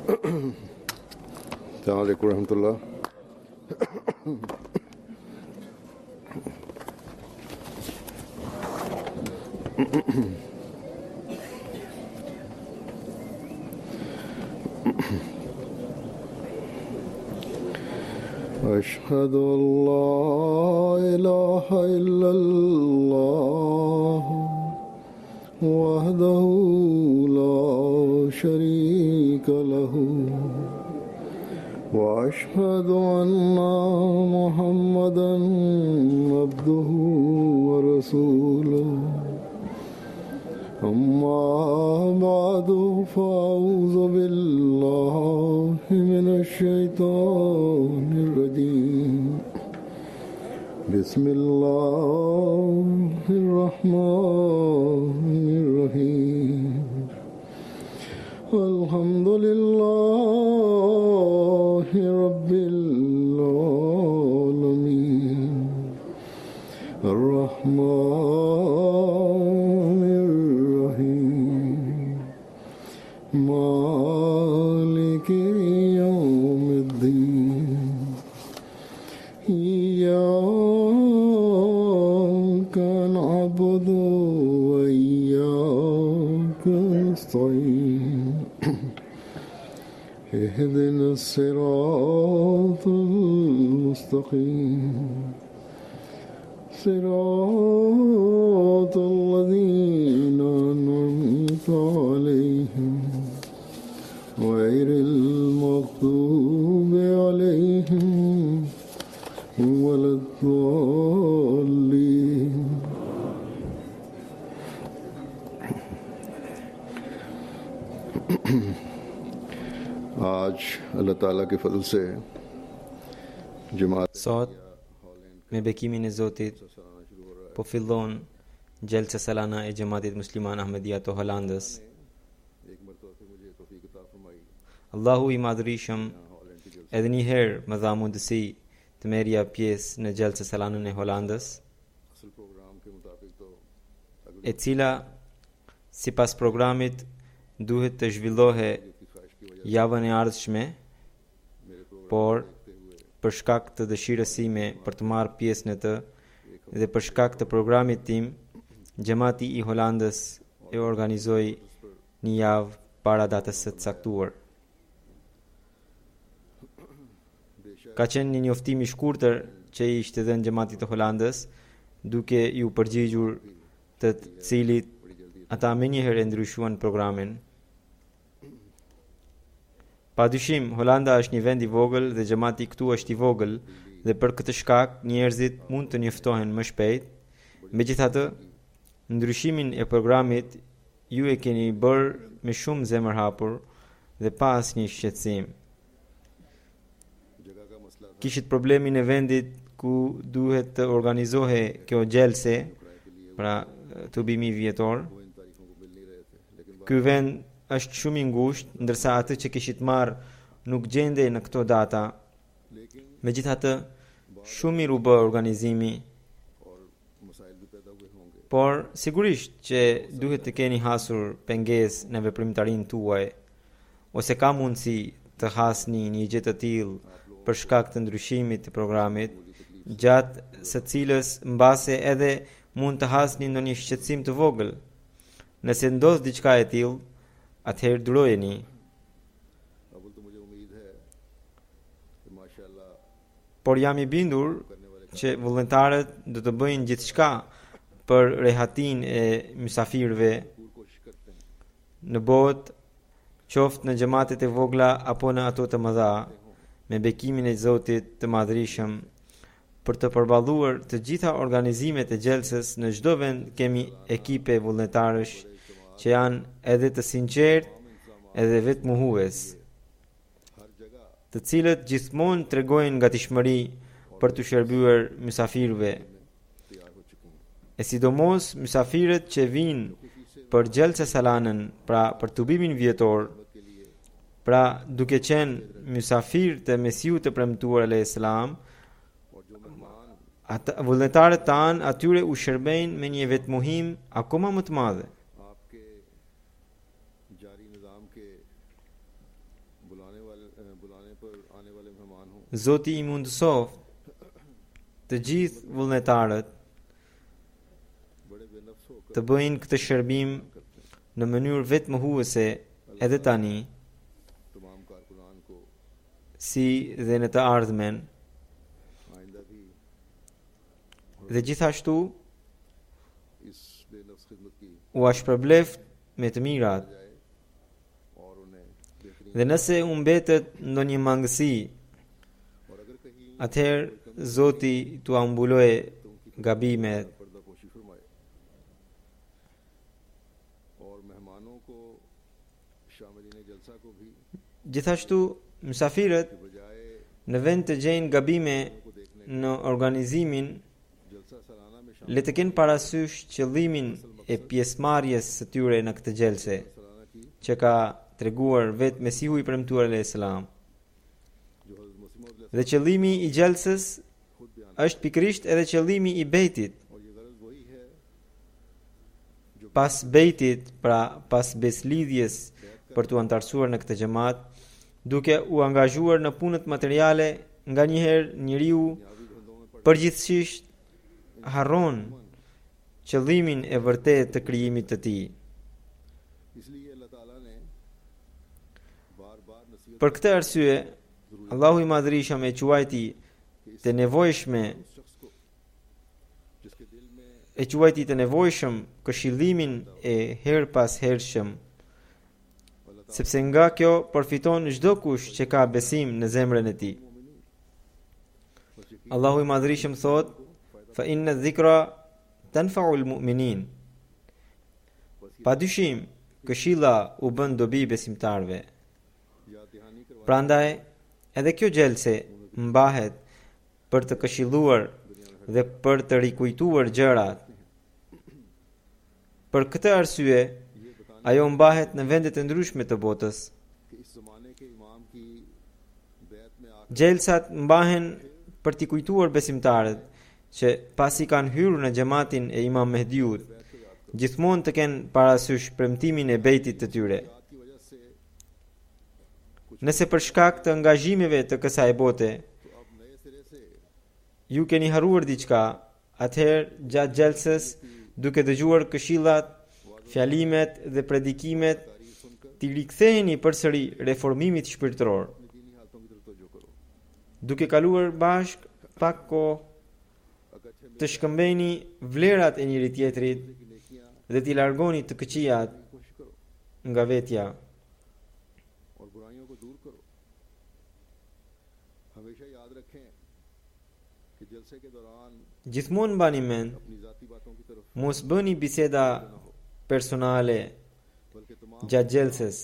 Assalamu alaikum warahmatullah. أشهد أن لا إله إلا الله وحده لا شريك له وأشهد أن محمدا عبده ورسوله أما بعد فأعوذ بالله من الشيطان الرجيم بسم الله الرحمن الرحيم الحمد لله رب العالمين الرحمن الرحيم مالك يوم الدين إياك نعبد وإياك نستعين اهدنا الصراط المستقيم صراط الذين أنعمت عليهم غير المغضوب عليهم ولا الضالين आज अल्लाह ताला के फजल से जमात Sot me bekimin e Zotit po fillon gjelsa salana e Gjematit Musliman Ahmedia të Hollandës. Allahu i madhërishëm edhe një herë më dha mundësi të merrja pjesë në gjelsa salanën e Hollandës, e cila sipas programit duhet të zhvillohe javën e ardhshme, por për shkak të dëshirës sime për të marrë pjesë në të dhe për shkak të programit tim, Gjemati i Hollandës e organizoi një javë para datës së caktuar. Ka qenë një njoftim i shkurtër që i ishte dhënë Gjematit të Hollandës, duke ju përgjigjur të cilit ata menjëherë ndryshuan programin. Padyshim, Holanda është një vend i vogël dhe Gjemati këtu është i vogël dhe për këtë shkak njerëzit mund të njoftohen më shpejt. Megjithatë, ndryshimin e programit ju e keni bërë me shumë zemër hapur dhe pa asnjë shqetësim. Kishit problemin e vendit ku duhet të organizohe kjo gjelse, pra tubimi vjetor. Ky vend është shumë i ngushtë, ndërsa atë që kishit marrë nuk gjende në këto data. Megjithatë, shumë mirë u bë organizimi, por sigurisht që duhet të keni hasur pengesë në veprimtarinë tuaj, ose ka mundësi të hasni një gjë të tillë për shkak të ndryshimit të programit, gjatë së cilës mbase edhe mund të hasni ndonjë shqetësim të vogël. Nëse ndodh diçka e tillë, atëherë durojeni. Por jam i bindur që vullnetarët do të bëjnë gjithçka për rehatin e mysafirëve në botë, qoftë në xhamatet e vogla apo në ato të mëdha, me bekimin e Zotit të Madhërisëm. Për të përballuar të gjitha organizimet e gjelsës në çdo vend kemi ekipe vullnetarësh që janë edhe të sinqertë edhe vetmuhues, të cilët gjithmonë tregojnë gatishmëri për të shërbyer mysafirëve. E sidomos mysafirët që vinë për gjelse salanën, pra për tubimin vjetor, pra duke qenë mysafir të Mesiut të premtuar alayhis salam, vullnetarët tanë atyre u shërbejnë me një vetmuhim akoma më të madhe. बुलाने पर आने वाले मेहमान हों। Zoti I mundësoft të gjithë vullnetarët बड़े बेनफ्स होकर të bëjnë këtë shërbim në mënyrë vetë mohuese edhe tani, तमाम कारकुनान को si dhe në të ardhmen, आइंदा भी dhe gjithashtu इस बेनफ्स खिदमत की u shpërbleft me të mirat. जाए और उन्हें बेहतरीन Dhe nëse u mbetet ndonjë mangësi, और अगर कहीं atëherë Zoti t'u ambuloje gabimet पर्दापोशी फरमाए और मेहमानों को शामिलीन जलसा को भी Gjithashtu, mysafirët बजाय në vend të gjejnë gabime को देखने në organizimin, जलसा सालाना में le të kenë parasysh qëllimin e pjesëmarrjes së tyre në këtë gjelse, सालाना की që ka treguar vetë Mesihu I premtuar alayhis salam. जो हज़रत मसीह मौद Dhe qëllimi I gjelsës खुद बयान është pikrisht edhe qëllimi I bejtit. और ये गरज वही है Pas bejtit, pra pas beslidhjes për t'u antarësuar në këtë xhamat, duke u angazhuar në punët materiale, nganjëherë njeriu दुनियावी धंधों में पड़ përgjithsisht harron qëllimin e vërtetë të krijimit të tij. इसलिए अल्लाह ताला ने बार बार नसीहत Për këtë arsye, Allahu I Madhërisht e quajti të nevojshme उस शख्स को जिसके दिल में e quajti të nevojshëm këshillimin e her pas hershëm, sepse nga kjo përfiton çdo kush që ka besim në zemrën e tij. Allahu I Madhërisht thot: "Fa inna dhikra tanfa'u al-mu'minin." Padyshim, këshilla u bën dobi besimtarve. याद दहानी करवा Prandaj, edhe kjo gjelse mbahet për të këshilluar dhe për të rikujtuar gjërat. Për këtë arsye, ajo mbahet në vendet e ndryshme të botës. कि इस जमाने के इमाम की बैत में आकर Gjelsat mbahen për t'i kujtuar besimtarët që pasi kanë hyrë në xhamatin e Imam Mehdiut, gjithmonë të kenë parasysh premtimin e bejtit të tyre. याद की वजह से Nëse për shkak të angazhimeve të kësaj bote तो अब नए सिरे से ju keni harruar diçka, atëherë gjatë gjelsës, duke dëgjuar këshillat, fjalimet dhe predikimet, तारीफ सुनकर t'i riktheheni përsëri reformimit shpirtëror, अपनी दीनी हालतों की तरफ तवज्जो करो। duke kaluar bashk pak kohë अगर अच्छे të shkëmbeni vlerat e njëri tjetrit मिलने की नेकियां dhe t'i largoni të këqijat की कोशिश करो nga vetja. और बुराइयों को दूर करो। हमेशा याद रखें कि जलसे के दौरान Gjithmonë mbani mend, अपनी जाती बातों की तरफ mos bëni biseda personale बल्कि तमाम gjatë gjelsës,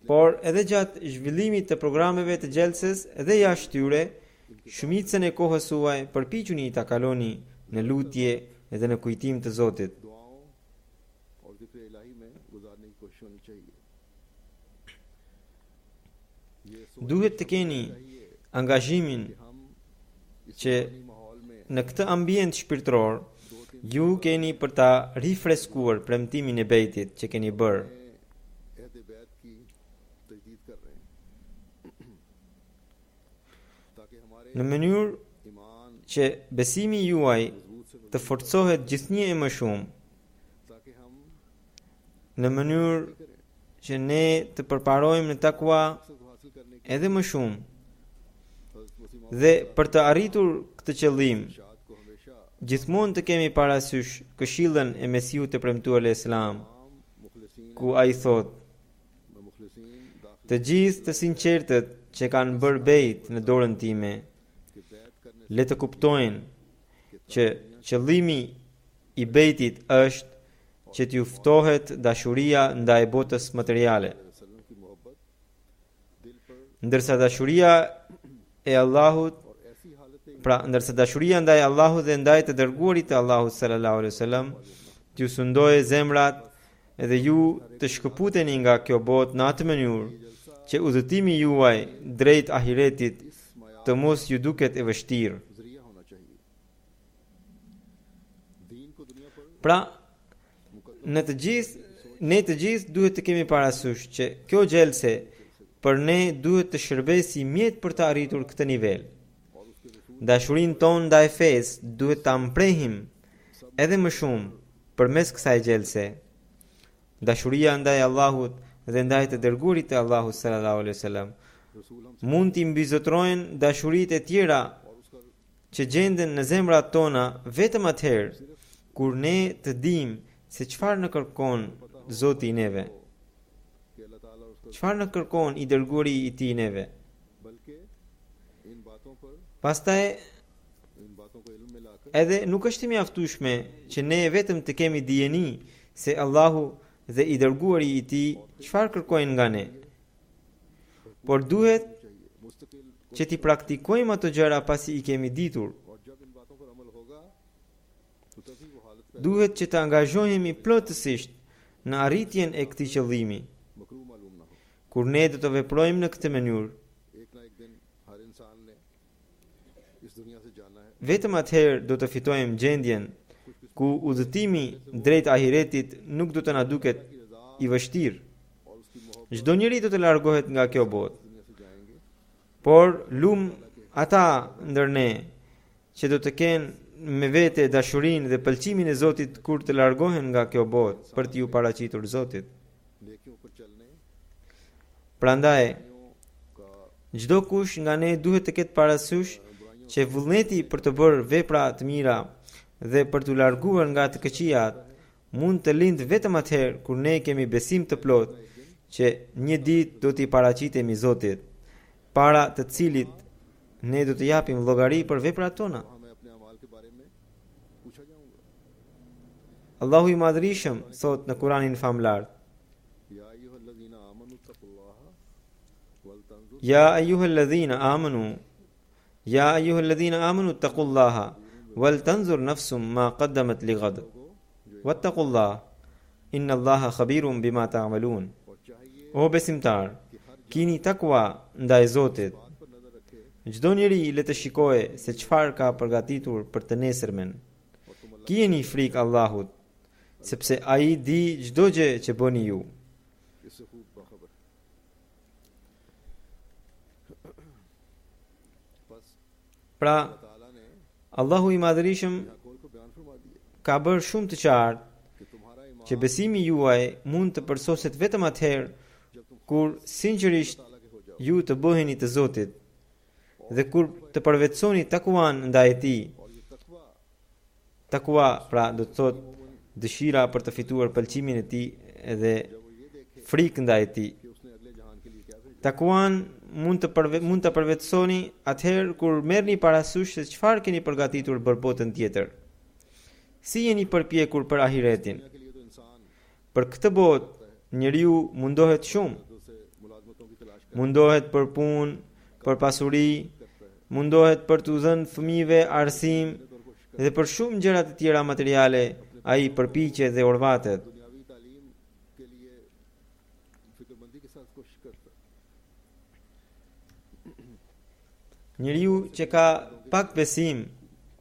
por edhe gjatë zhvillimit të programeve të gjelsës edhe jashtë tyre, shumicën e kohës suaj përpiquni ta kaloni në lutje edhe në kujtim të Zotit. दुआओं और जिक्र इलाही में गुजारने की कोशिश होनी चाहिए। ये सोचना Duhet të keni चाहिए angazhimin कि हम इस që रूहानी माहौल में në këtë ambient shpirtëror ju keni për ta rifreskuar premtimin e bejtit që keni bërë. अहद बैत की तजदीद कर रहे हैं ताकि हमारे Në mënyrë ईमान që besimi juaj मजबूत से të forcohet gjithnjë e më shumë, ताकि हम në mënyrë që ne të përparojmë në takua मकसद हासिल करने की edhe më shumë, हज़रत मसीह मौद dhe për të arritur këtë qëllim, इरशाद को हमेशा gjithmonë të kemi parasysh këshillën e Mesihut të premtuar alayhis salam, तमाम मुखलिसीन ku ai thotë: मुखलिसीन दाखिल "Të gjithë të sinqertët që kanë bërë bejt në dorën time, के बैत करने le të kuptojnë që qëllimi i bejtit është që t'ju ftohet dashuria ndaj botës materiale, वसल्लम की मोहब्बत दिल पर ndërsa dashuria e Allahut, और ऐसी हालत pra ndërsa dashuria ndaj Allahut dhe ndaj të dërguarit të Allahut sallallahu alaihi wasallam t'ju sundojë zemrat edhe ju të shkëputeni nga kjo botë në atë mënyrë që udhëtimi juaj drejt ahiretit इस माया të mos ju duket e vështirë. जरिया होना चाहिए। दीन को दुनिया पर Pra, ne të gjithë duhet të kemi parasysh që kjo gjelse për ne duhet të shërbejë si mjet për të arritur këtë nivel. Dashurinë tonë ndaj fesë duhet ta mprehim edhe më shumë përmes kësaj gjelse. Dashuria ndaj Allahut dhe ndaj të dërguarit të Allahut sallallahu alaihi wasallam mund t'i mbizotrojnë dashuritë e tjera që gjenden në zemrat tona vetëm atëherë kur ne të dimë se çfarë në kërkon Zoti i neve. कि अल्लाह ताला और उसका Çfarë në kërkon i dërguari i tij neve. बल्कि इन बातों पर Pastaj इन बातों को इल्म में लाकर edhe nuk është e mjaftueshme që ne vetëm të kemi dijeni se Allahu dhe i dërguari i tij çfarë kërkojnë nga ne. Por duhet चाहिए मुस्तकिल që ti praktikojmë ato gjëra pasi i kemi ditur. और जब इन बातों पर अमल होगा तो तभी वो हालत पैदा Duhet që të angazhohemi plotësisht në arritjen e këtij qëllimi. मकरूह मालूम ना हो। Kur ne do të veprojmë në këtë mënyrë, एक ना एक दिन हर इंसान ने इस दुनिया से जाना है। vetëm atëherë do të fitojmë gjendjen ku udhëtimi drejt ahiretit nuk do të na duket i vështirë. और उसकी मोहब्बत Çdo njeri do të largohet nga kjo botë, दुनिया से जाएंगे। por lum ata ndër ne që do të kenë me vete dashurinë dhe pëlqimin e Zotit kur të largohen nga kjo botë për t'ju paraqitur Zotit. नेकियों पर चलने Prandaj, का çdo kush nga ne duhet të ketë parasysh që vullneti për të bërë vepra të mira dhe për t'u larguar nga të këqijat mund të lindë vetëm atëherë kur ne kemi besim të plot që një ditë do t'i paraqitemi Zotit, para të cilit ne do të japim llogari për veprat tona. वहाँ मैं अपने अमाल के बारे में पूछा जाऊंगा। Allahu i Madhrishëm thot në Kur'anin famlar: या अय्युहल्लज़ीना आमनु तक़ुल्लाह वल तंजुर Ya ayyuhalladhina amanu Ya ayyuhalladhina amanu taqullaha wal tanzur nafsum ma qaddamat lighad wattaqullah innallaha khabirun bima ta'malun. और चाहिए O besimtar, kini takwa ndaj Zotit. पर नजर रखे Çdo njeri le të shikojë se çfarë ka përgatitur për të nesërmen. Kini frikë Allahut, sepse ai di çdo gjë që bëni ju. इससे खूब बाखबर। बस Pra, ताला ने Allahu i Madhrishëm यहाँ कौल को बयान फरमा दिया ka bërë shumë të qartë कि तुम्हारा ईमान që besimi juaj mund të përsoset vetëm atëherë जब तुम kur sinqerisht ताला के हो जाओ ju të bëheni të Zotit dhe kur të përvetësoni takuan ndaj tij. और ये तकवा Takua pra do të thotë dëshira për të fituar pëlqimin e tij dhe जब वो ये देखे frikë ndaj tij. कि उसने अगले जहान के लिए क्या भेजा Takuan mund të përvetësoni atëherë kur merrni parasysh se çfarë keni përgatitur për botën tjetër. Si jeni përpjekur për ahiretin? दुनिया के लिए तो इंसान Për këtë botë njeriu mundohet shumë, से मुलाजमतों की तलाश mundohet për punë, për pasuri, mundohet për t'u dhënë fëmijëve arsim dhe për shumë gjëra të tjera materiale, ai përpiqet dhe urvatet. दुनियावी तालीम के लिए फिक्रमंदी के साथ कोशिश करता है। Njeriu që ka pak besim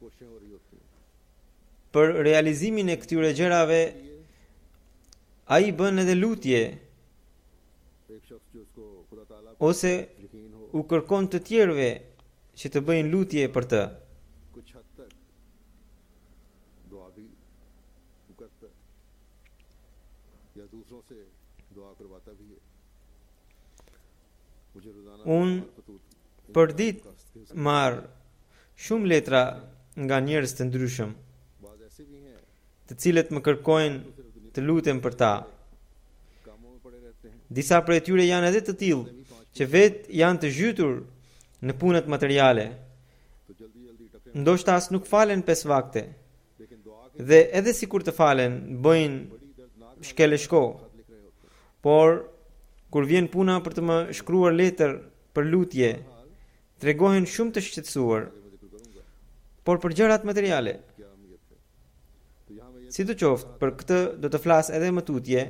कोशिशें हो रही होती हैं। për realizimin e këtyre gjërave, ai bën edhe lutje एक शख्स जो उसको खुदा ताला पर ose यकीन हो u kërkon të tjerëve që të bëjnë lutje për të. कुछ हद तक दुआ भी करता है या दूसरों से दुआ करवाता भी है। मुझे रोजाना Unë për ditë marr shumë letra nga njerëz të ndryshëm, बाद ऐसे भी हैं të cilët më kërkojnë të lutem për ta. कामों में पड़े रहते हैं। Disa prej tyre janë edhe të tillë që vetë janë të zhytur në punët materiale, तो जल्दी जल्दी टकरे ndoshta as nuk falen 5 vakte, लेकिन दुआ के dhe edhe sikur të falen, bëjnë बड़ी दर्दनाक shkele shko. खत लिख रहे होते हैं। Por kur vjen puna për të më shkruar letër për lutje, tregohen shumë të shqetësuar, आगे मैं जिक्र करूंगा por për gjërat materiale. क्या अहमियत है। तो यहाँ मैं ये Sidoqoftë, për këtë do të flas edhe më tutje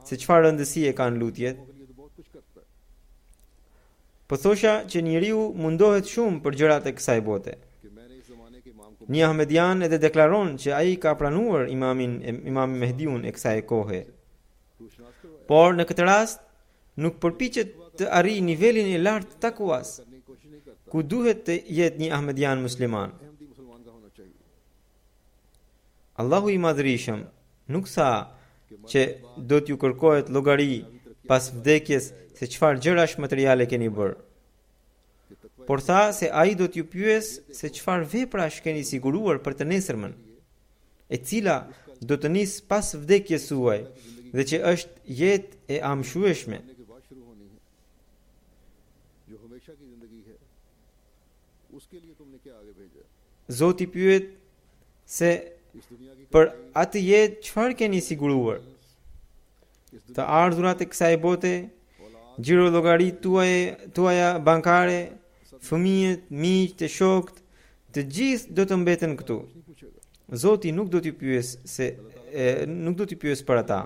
se çfarë rëndësie kanë lutjet. लोगों के लिए तो बहुत कुछ करता है Po thosha që njeriu mundohet shumë për gjërat e kësaj bote. कि मैंने इस जमाने के इमाम को Një Ahmedian edhe deklaron që ai ka pranuar imamin Mehdiun e kësaj kohe. रूशनास करवाया। Por në këtë rast nuk përpiqet të arrijë nivelin e lartë të takuas, करने की कोशिश नहीं करता, ku duhet të jetë një ahmedian musliman. Ahmadi मुसलमान का होना चाहिए। Allahu i madhërisëm nuk tha që do t'ju kërkohet llogari pas vdekjes se çfarë gjërash materiale keni bërë, कि तकवा por tha se ai do t'ju pyes se çfarë veprash keni siguruar për të nesërmen, e cila do të nis pas vdekjes suaj dhe që është jetë e amshueshme. करने के बाद शुरू होनी है, जो हमेशा की जिंदगी है, उसके लिए तुमने क्या आगे भेजा? Zoti pyet se इस दुनिया की për atë jetë çfarë keni siguruar? इस Të ardhurat e kësaj bote, gjiro llogaritë tuaja bankare, fëmijët, miqtë, shokët, të gjithë do të mbeten këtu. नहीं पूछेगा Zoti nuk do t'i pyes nuk do t'i pyes për ata.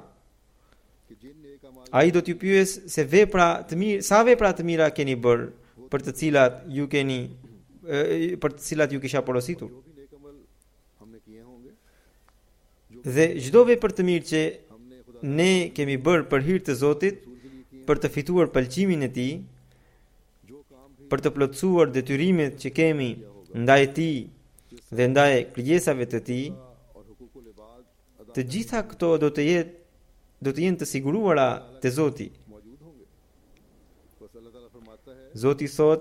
कि जिन नेक अमाल Ai do t'ju pyes se vepra të mirë, sa vepra të mira keni bërë për të cilat ju kisha porositur. जो भी नेक अमल हमने किए होंगे, Dhe çdo vepër të mirë që हमने खुदा ne kemi bërë për hir të Zotit, रसूल के लिए किए, për të fituar pëlqimin e Tij, जो काम भी për të plotësuar detyrimet që kemi ndaj Tij dhe ndaj krijesave të Tij, और हुकूकुल इबाद अदा të gjitha këto do të jenë të siguruara te Zoti. मौजूद होंगे। बस अल्लाह ताला फरमाता है Zoti thot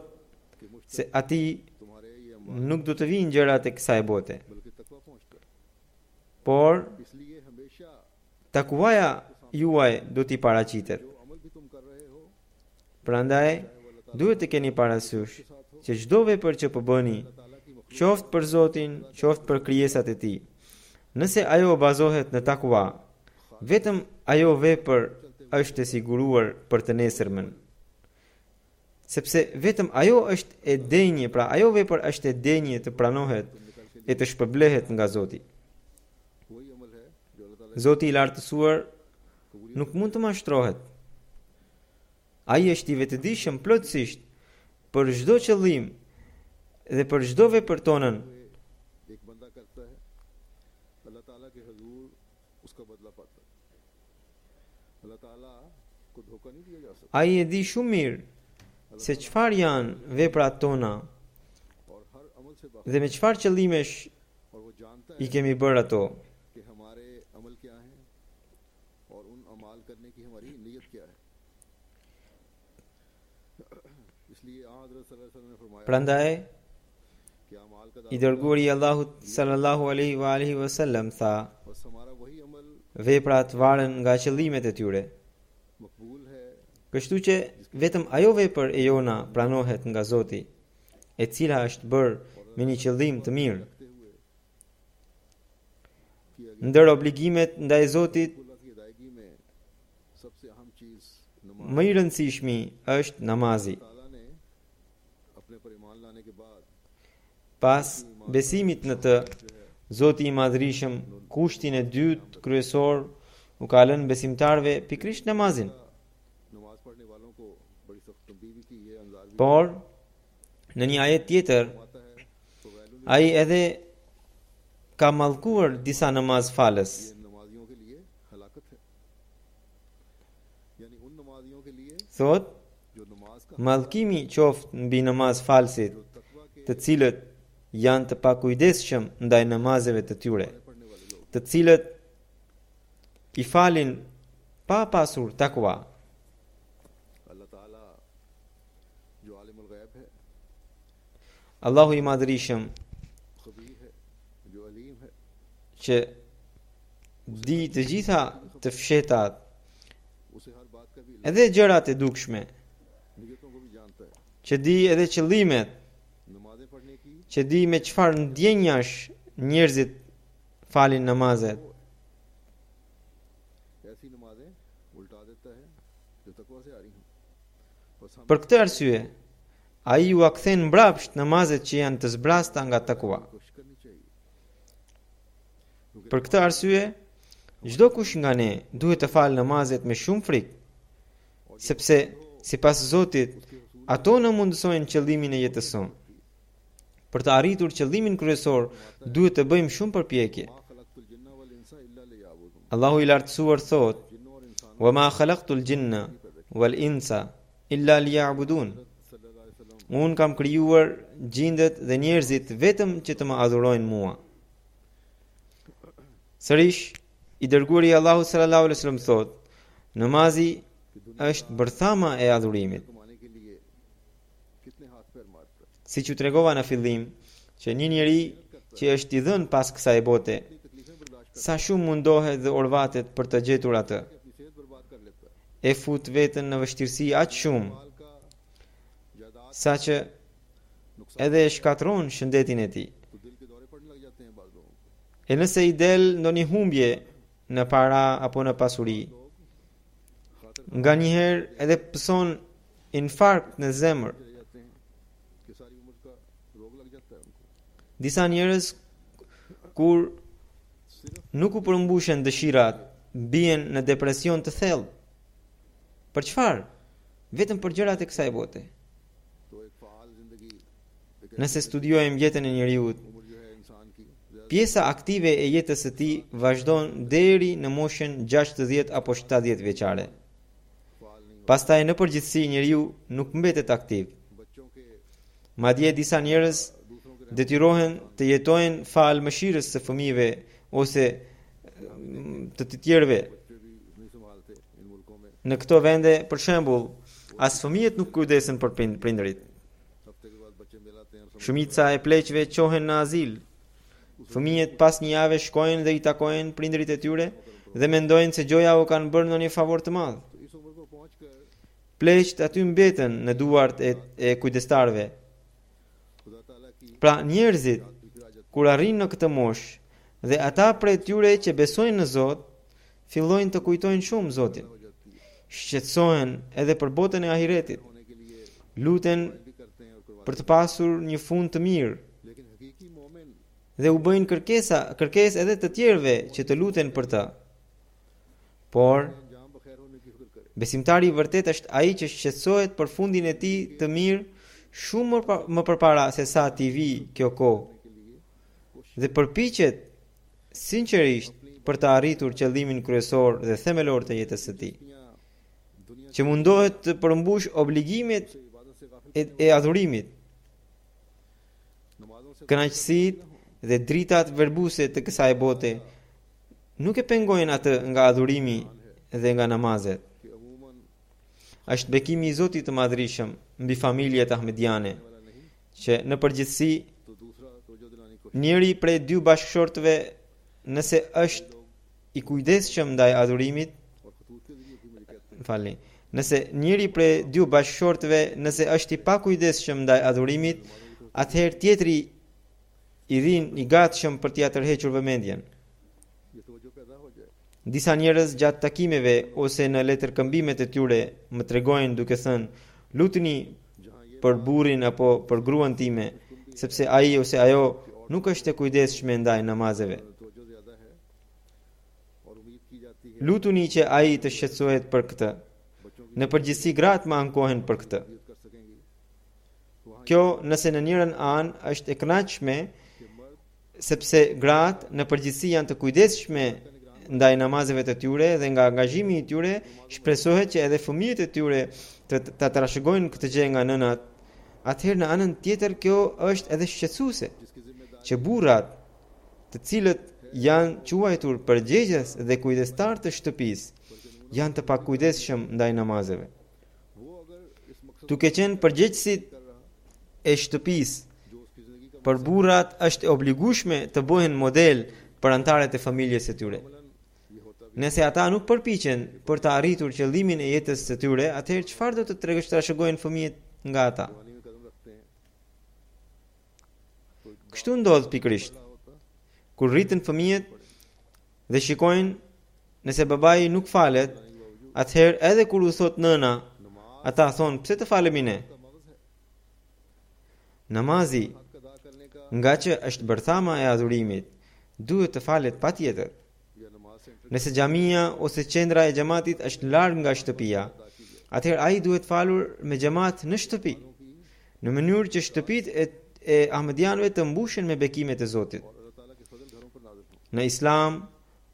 कि मुझ se atij तुम्हारे ये अमाल nuk do të vinë gjërat e kësaj bote, बल्कि तकवा पहुंचता है, por इसलिए हमेशा takuaja juaj do t'i paraqitet. जो अमल भी तुम कर रहे हो, Prandaj duhet të keni parasysh që çdo vepër që po bëni, ताला की मखलूक qoftë për Zotin, qoftë për krijesat e Tij, nëse ajo bazohet në takua, vetëm ajo vepër është e siguruar për të nesërmen. Sepse vetëm ajo është e denjë, pra ajo vepër është e denjë të pranohet e të shpërblehet nga Zoti. वही अमल है जो अल्लाह ताला Zoti i lartësuar nuk mund të mashtrohet. Ai është i vetëdijshëm plotësisht për çdo qëllim dhe për çdo vepër tonën. एक बंदा करता है, अल्लाह ताला के हुजूर उसका बदला पाता है। अल्लाह ताला को धोखा नहीं दिया जा सकता, Ai e di shumë mirë se çfarë janë veprat tona और हर अमल से dhe me çfarë qëllimesh और वो जानता i है kemi bërë ato. कि हमारे अमल क्या हैं और उन अमाल करने की हमारी नीयत क्या है। इसलिए हज़रत सल्लल्लाहु अलैहि वसल्लम ने फरमाया Prandaj कि अमाल का i dërguari i Allahut sallallahu alaihi wasallam tha, बस हमारा वही अमल veprat varen nga qëllimet e tyre. मकबूल है Kështu që vetëm ajo vepër e jona pranohet nga Zoti, e cila është bërë me një qëllim të mirë. रखते हुए किया गया। Ndër obligimet ndaj Zotit, अल्लाह की अदायगी में सबसे अहम चीज नमाज। më i rëndësishmi është namazi. ताला ने अपने पर ईमान लाने के बाद Pas besimit në të, Zoti i Madhërisëm kushtin e dytë kryesor u ka lënë besimtarve pikrisht namazin. नमाज पढ़ने वालों को बड़ी सख्त तंबीह भी की, ये अंजार भी Por në një ajet tjetër, आता है तो वैलुल ai edhe ka mallkuar disa namaz falës. ये नमाजियों के लिए हलाकत है, यानी उन नमाजियों के लिए Thot, जो नमाज का mallkimi qoftë mbi namaz falësit, जो तकवा के të cilët janë të pakujdesshëm ndaj namazeve të tyre, पढ़ने वाले लोग, të cilët i falin pa pasur takwa. अल्लाह ताला जो आलिमुल गैब है, Allahu i Madhërisëm खबीर है, जो अलीम है, që di të gjitha të fshetat, उसे हर बात का भी edhe gjërat e dukshme, नियतों को भी जानता है। që di edhe qëllimet, नमाजें पढ़ने की që di me çfarë ndjenjash njerëzit falin namazet. ऐसी नमाजें उल्टा देता है जो तकवा से आ रही हों। बस हम Për këtë arsye, ai ju kthen mbrapsht namazet që janë të zbrasta nga takua. कोशिश करनी चाहिए। Për këtë arsye, çdo kush nga ne duhet të falë namazet me shumë frikë, sepse sipas Zotit, ato na mundësojnë qëllimin e jetës sonë. Për të arritur qëllimin kryesor, duhet të bëjmë shumë përpjekje. मा खलक़तुल जिन्ना वल इंसा इल्ला लियअबुदून। Allahu i lartësuar thot: जिन्नों और इंसानों "Wa ma khalaqtul jinna wal insa illa liya'budun. Unë kam krijuar gjindet dhe njerëzit vetëm që të më adhurojnë mua. Sërish, i dërguari i Allahut sallallahu alaihi wasallam thot, namazi është bërthama e adhurimit. Siç u tregova në fillim, që një njeri që është i dhënë pas kësaj bote, sa shumë mundohet dhe orvatet për të gjetur atë. E fut veten në vështirësi aq shumë, sa që edhe e shkatron shëndetin e tij. E nëse i del ndonjë humbje në para apo në pasuri, nga njëherë edhe pëson infarkt në zemër. Disa njerëz kur nuk u përmbushen dëshirat, bien në depresion të thellë. Për çfarë? Vetëm për gjërat e kësaj bote. Nëse studiojmë jetën e njeriut, pjesa aktive e jetës së tij vazhdon deri në moshën 60 apo 70 vjeçare. Pastaj në përgjithësi njeriu nuk mbetet aktiv. Madje disa njerëz detyrohen të jetojnë fal mëshirës së fëmijëve ose të tjerëve. Në këto vende, për shembull, as fëmijët nuk kujdesen për prindërit. Shumica e pleqve qohen në azil. Fëmijët pas një jave shkojnë dhe i takojnë prindërit e tyre dhe mendojnë se gjoja u kanë bërë ndonjë favor të madh. Pleqt aty mbeten në duart e kujdestarëve. Pra njerëzit, kur arrin në këtë moshë, dhe ata prej tyre që besojnë në Zot, fillojnë të kujtojnë shumë Zotin. Shqetësohen edhe për botën e ahiretit. Luten për të pasur një fund të mirë. Dhe u bëjnë kërkesë edhe të tjerëve që të luten për të. Por besimtari i vërtet është ai që shqetësohet për fundin e tij të mirë shumë më përpara se sa t'i vi kjo kohë. Dhe përpiqet sinqerisht për të arritur qëllimin kryesor dhe themelor të jetës së tij, që mundohet të përmbush obligimet e adhurimit, kënaqësitë dhe dritat verbuse të kësaj bote nuk e pengojnë atë nga adhurimi dhe nga namazet. Është bekimi i Zotit të Madhrishëm mbi familjet ahmediane, që në përgjithësi njëri prej dy bashkëshortëve nëse është i kujdesshëm ndaj adhurimit, nëse njëri prej dy bashkëshortëve nëse është i pakujdesshëm ndaj adhurimit, atëherë tjetri i rin i gatshëm për t'ia tërhequr vëmendjen. Disa njerëz gjatë takimeve ose në letërkëmbimet e tyre më tregojnë duke thënë: "Lutuni për burrin apo për gruan time, sepse ai ose ajo nuk është e kujdesshme ndaj namazeve. Lutuni që ai të shqetësohet për këtë. Në përgjithësi gratë më ankohen për këtë." Kjo nëse në njërin anë është e kënaqshme, sepse gratë në përgjithësi janë të kujdesshme ndaj namazeve të tyre dhe nga angazhimi i tyre shpresohet që edhe fëmijët e tyre të trashëgojnë këtë gjë nga nënat. Atëherë në anën tjetër kjo është edhe shqetësuese, që burrat, të cilët janë quajtur përgjegjës dhe kujdestar të shtëpisë, janë të pakujdesshëm ndaj namazeve. Duke qenë përgjegjësit e shtëpisë, për burrat është e obligueshme të bëhen model për anëtarët e familjes së tyre. Nëse ata nuk përpiqen për të arritur qëllimin e jetës së tyre, atëherë çfarë do të trashëgojnë fëmijët nga ata? Kështu ndodh pikërisht. Kur rriten fëmijët dhe shikojnë nëse babai nuk falet, atëherë edhe kur u thot nëna, ata thonë: "Pse të falemi ne?" Namazi, nga që është bërthama e adhurimit, duhet të falet patjetër. Nëse xhamia ose qendra e xhamatit është larg nga shtëpia, atëherë ai duhet falur me xhamat në shtëpi, në mënyrë që shtëpitë e ahmedianëve të mbushen me bekimet e Zotit. Në Islam,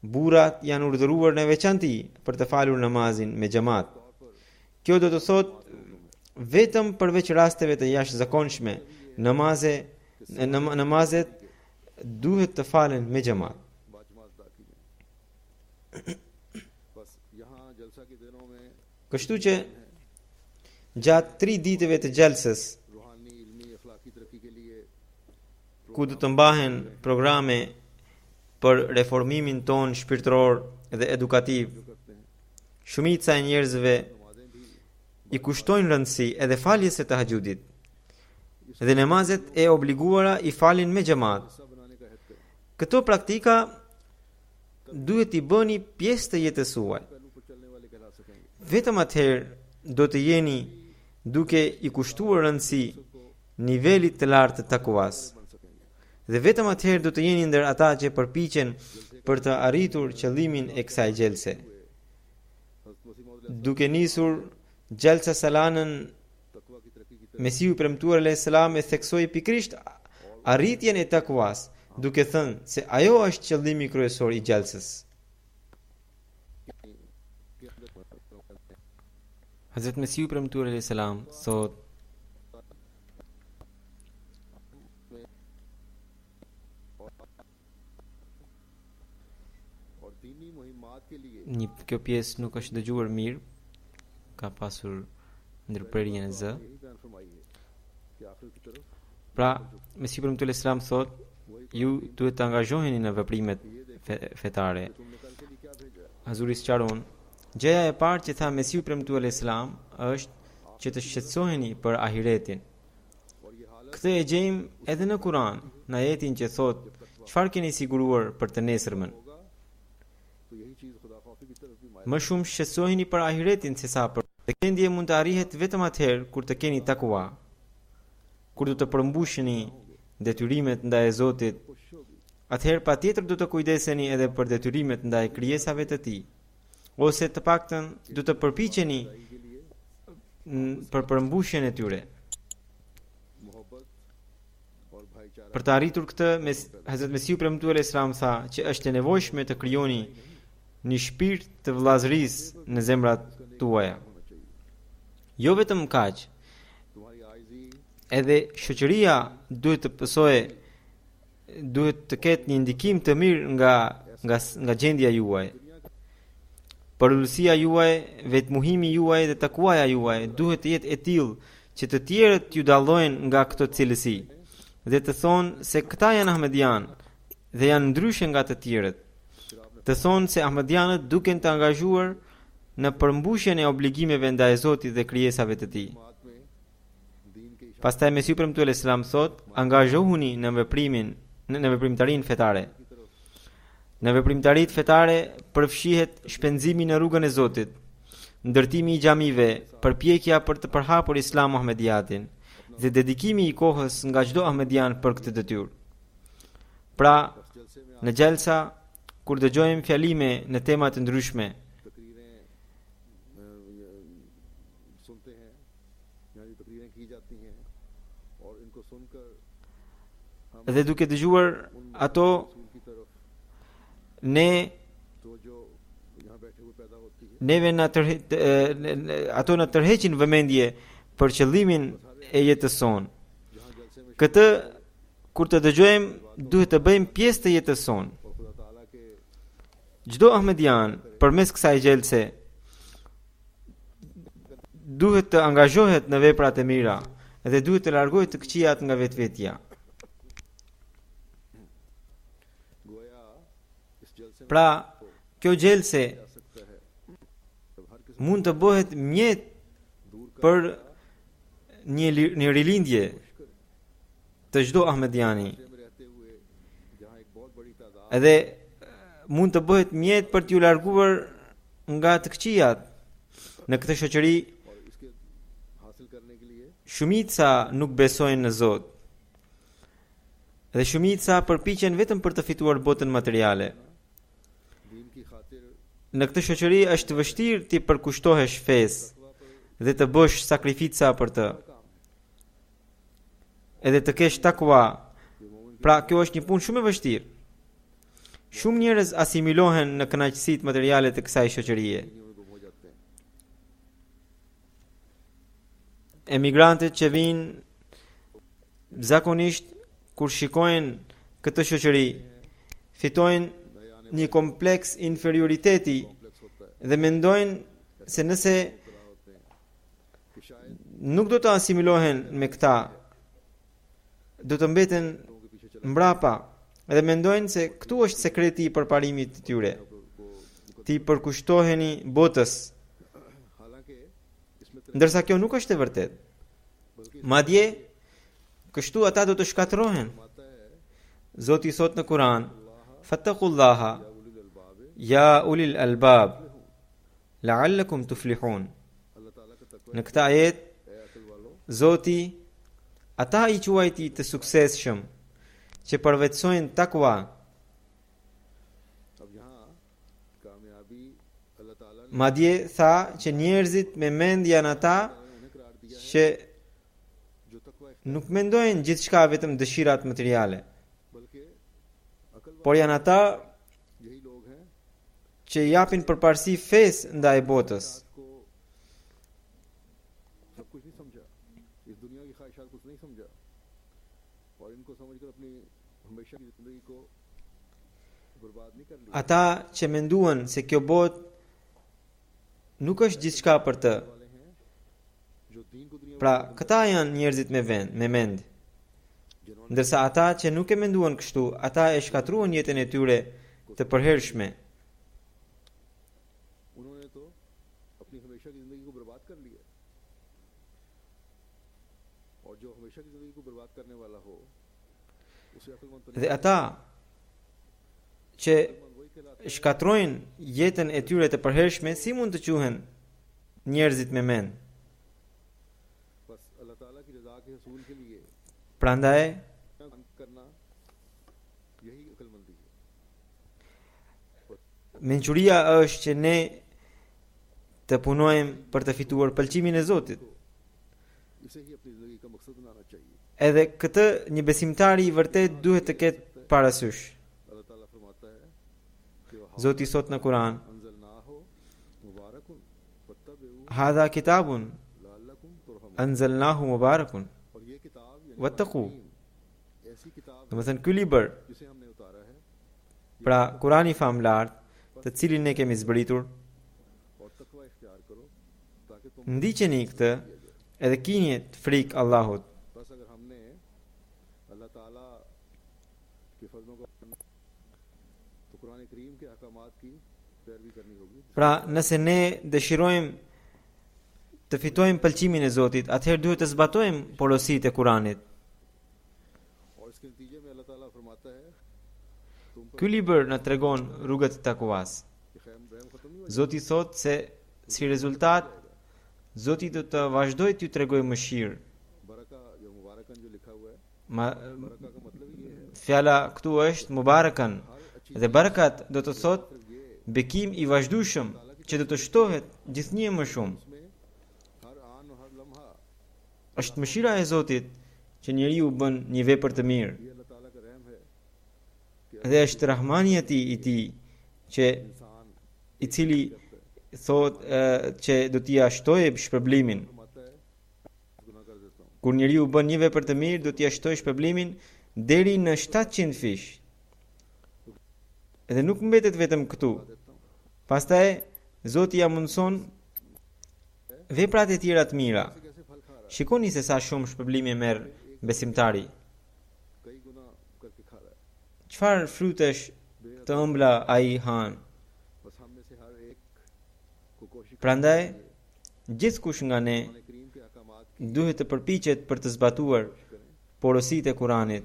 burrat janë urdhëruar në veçanti për të falur namazin me xhamat. Kjo do të thotë vetëm përveç rasteve të jashtëzakonshme, namazet duhet të falen me xhamat. Kështu që gjatë 3 ditëve të gjelses, ku do të mbahen programe për reformimin ton shpirtëror dhe edukativ, shumica e njerëzve i kushtojnë rëndësi edhe faljes së tahajjudit, dhe namazet e obliguara i falin me xhamat. Këto praktika duhet i bëni pjesë të jetës suaj. Vetëm atëherë do të jeni duke i kushtuar rëndësi nivelit të lartë të takuas. Dhe vetëm atëherë do të jeni ndër ata që përpiqen për të arritur qëllimin e kësaj gjelse. Duke nisur gjelsa salanën, Mesihu i premtuar alayhis salam e theksoi pikrisht arritjen e takuas, duke thënë se ajo është qëllimi kryesor i gjelsës. Hazrat Mesihu i premtuar alayhis salam thot: kjo pjesë nuk është dëgjuar mirë, ka pasur ndërprerjen e zë. Pra, Mesihu i premtuar alayhis salam thot: ju duhet të angazhoheni në veprimet fetare. Hazuri sqaron: gjëja e parë që tha Mesihu i premtuar alayhis salam është që të shqetësoheni për ahiretin. Këtë e gjejmë edhe në Kur'an, në ajetin që thot: çfarë keni siguruar për të nesërmen? Më shumë shqetësoheni për ahiretin se sa për të gjendje mund të arrihet vetëm atëherë kur të keni takua, kur do të përmbusheni detyrimet ndaj Zotit. Atëherë patjetër do të kujdeseni edhe për detyrimet ndaj krijesave të Tij, ose të paktën do të përpiqeni për përmbushjen e tyre. Për të arritur këtë, Hazrat Mesihu i premtuar alayhis salam tha që është e nevojshme të krijoni një shpirt të vëllazërisë në zemrat tuaja. Jo vetëm kaq, edhe shoqëria duhet të ketë një ndikim të mirë nga gjendja juaj. Përulësia juaj, vetmuhimi juaj dhe takuaja juaj duhet të jetë e tillë që të tjerët ju dallojnë nga këto cilësi dhe të thonë se këta janë ahmedian dhe janë ndryshe nga të tjerët. Të thonë se ahmedianët duken të angazhuar në përmbushjen e obligimeve ndaj Zotit dhe krijesave të Tij. Pastaj Mesihu i premtuar alayhis salam thot: angazhohuni në veprimtarinë fetare. Në veprimtaritë fetare përfshihet shpenzimi në rrugën e Zotit, ndërtimi i xhamive, përpjekja për të përhapur Islam Ahmediatin dhe dedikimi i kohës nga çdo ahmedian për këtë detyrë. Pra, në gjelsa, kur dëgjojmë fjalime në tema të ndryshme, dhe duke dëgjuar ato, ato në tërheqin vëmendje për qëllimin e jetës sonë. Këtë, kur të dëgjojmë, duhet të bëjmë pjesë të jetës sonë. Çdo ahmedian përmes kësaj gjelse duhet të angazhohet në veprat e mira dhe duhet të largohet të këqijat nga vetvetja. Pra, kjo gjelse mund të bëhet mjet për një rilindje të çdo ahmediani, edhe mund të bëhet mjet për t'ju larguar nga të këqijat. Në këtë shoqëri, shumica nuk besojnë në Zot, dhe shumica përpiqen vetëm për të fituar botën materiale. Në këtë shoqëri është vështirë ti përkushtohesh fesë dhe të bësh sakrifica për të, edhe të kesh takua. Pra, kjo është një punë shumë e vështirë. Shumë njerëz asimilohen në kënaqësitë materiale të kësaj shoqërie. emigrantët që vinë zakonisht kur shikojnë këtë shoqëri fitojnë një kompleks inferioriteti dhe mendojnë se nëse nuk do të asimilohen me këta, do të mbeten mbrapa dhe mendojnë se këtu është sekreti i përparimit të tyre. Ti përkushtoheni botës. Ndërsa kjo nuk është e vërtet. Madje, kështu ata do të shkatërrohen. Zoti thot në Kur'an, Fattaqullaha ya ulil albab la'allakum tuflihun. Në këtë ajet, Zoti ata i quajti të suksesshëm që përvetsojnë takwa. Madje tha që njerëzit me mend janë ata që nuk mendojnë gjithçka vetëm dëshirat materiale, por janë ata që japin përparësi fesë ndaj botës. Ata që menduan se kjo botë nuk është gjithçka për të. Pra, këta janë njerëzit me mend. Ndërsa ata që nuk e menduan kështu, ata e shkatruan jetën e tyre të përhershme. Dhe ata që shkatrojnë jetën e tyre të përhershme, si mund të quhen njerëzit me mend? Prandaj, mençuria është që ne të punojmë për të fituar pëlqimin e Zotit. Edhe këtë një besimtari i vërtet duhet të ketë parasysh. Zoti thot në Kur'an, Hadha kitabun anzalnahu mubarakun wattaqu. Domethënë ky libër, pra Kurani famlar, të cilin ne kemi zbritur, ndiqeni këtë edhe kini frikë Allahut. Pra, nëse ne dëshirojmë të fitojmë pëlqimin e Zotit, atëherë duhet të zbatojmë porositë e Kuranit. Ky libër na tregon rrugët e takuas. Zoti thot se si rezultat Zoti do të vazhdojë t'ju tregojë mëshirë. Fjala këtu është mubarakan dhe barakat do të thot bekim i vazhdueshëm që do të shtohet gjithnjë më shumë. Është mëshira e Zotit që njeriu bën një vepër të mirë. Dhe është rahmanieti i tij që i cili thot që do t'i shtojë shpërblimin. Kur njeriu bën një vepër të mirë, do t'i shtojë shpërblimin deri në 700 fish. Dhe nuk mbetet vetëm këtu. Pastaj Zoti ja mundson veprat e tjera të mira. Shikoni se sa shumë shpërblimi merr besimtari. Çfarë frutesh të ëmbla ai han? Prandaj, gjithkush nga ne duhet të përpiqet për të zbatuar porositë e Kuranit.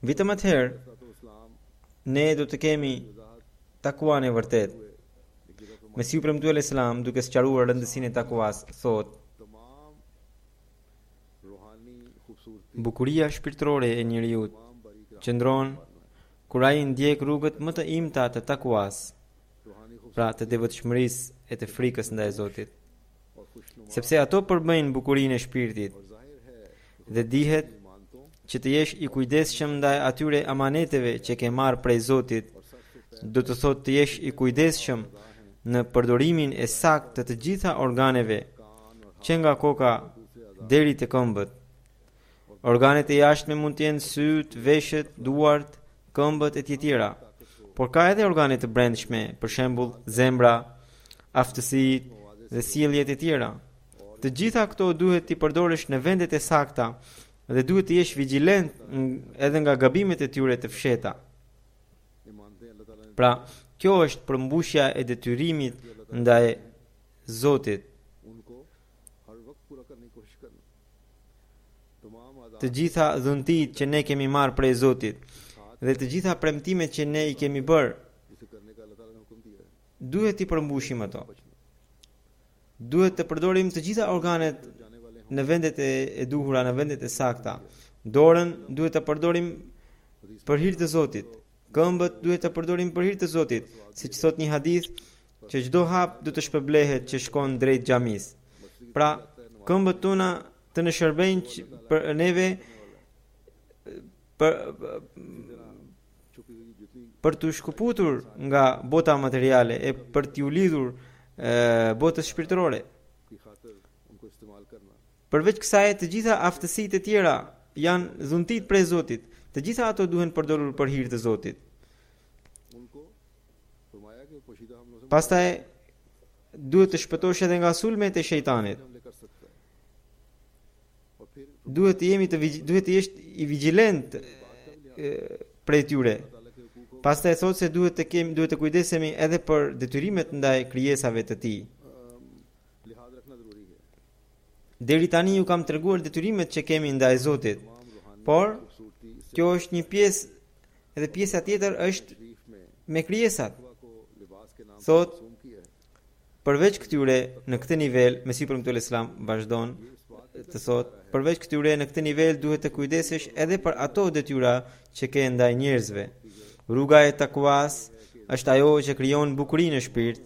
Vetëm atëherë ne do të kemi takuan e vërtet. Mesiu premtuar alayhis salam, duke sqaruar rëndësinë e takuas, thot: bukuria shpirtërore e njeriu qëndron kur ai ndjek rrugët më të imta të takuas, pra të devotshmërisë e të frikës ndaj Zotit. Sepse ato përbëjnë bukurinë e shpirtit dhe dihet që të jesh i kujdesshëm ndaj atyre amaneteve që ke marrë prej Zotit, do të thotë të jesh i kujdesshëm në përdorimin e saktë të gjitha organeve, që nga koka deri te këmbët. Organet e jashtme mund të jenë syt, veshët, duart, këmbët e tjera, por ka edhe organe të brendshme, për shembull zemra, aftësitë dhe sjelljet e tjera. Të gjitha këto duhet t'i përdorësh në vendet e sakta dhe duhet të jesh vigjilent edhe nga gabimet e tyre të fshehta. Pra, kjo është përmbushja e detyrimit ndaj Zotit. Të gjitha dhuntit që ne kemi marrë prej Zotit dhe të gjitha premtimet që ne i kemi bërë, duhet t'i përmbushim ato. Duhet të përdorim të gjitha organet në vendet e duhura, në vendet e sakta. Dorën duhet të përdorim për hir të Zotit. Këmbët duhet të përdorim për hir të Zotit, siç thot një hadith që çdo hap do të shpërblehet që shkon drejt xhamis. Pra, këmbët tona të në shërbejnë për neve për të shkëputur nga bota materiale e për t'u lidhur botës shpirtërore. Përveç kësaj, të gjitha aftësitë e tjera janë dhuntit prej Zotit. Të gjitha ato duhen përdorur për hir të Zotit. Pastaj duhet të shpëtosh edhe nga sulmet e shejtanit. Duhet të jesh i vigjilent prej tyre. Pastaj thotë se duhet të kujdesemi edhe për detyrimet ndaj krijesave të Tij. Deri tani ju kam treguar detyrimet që kemi ndaj Zotit, por kjo është një pjesë, edhe pjesa tjetër është me krijesat. Thot, përveç këtyre në këtë nivel, Mesihu premtuar Islam vazhdon të thot, përveç këtyre në këtë nivel duhet të kujdesesh edhe për ato detyra që ke ndaj njerëzve. Rruga e takuas është ajo që krijon bukurinë në shpirt.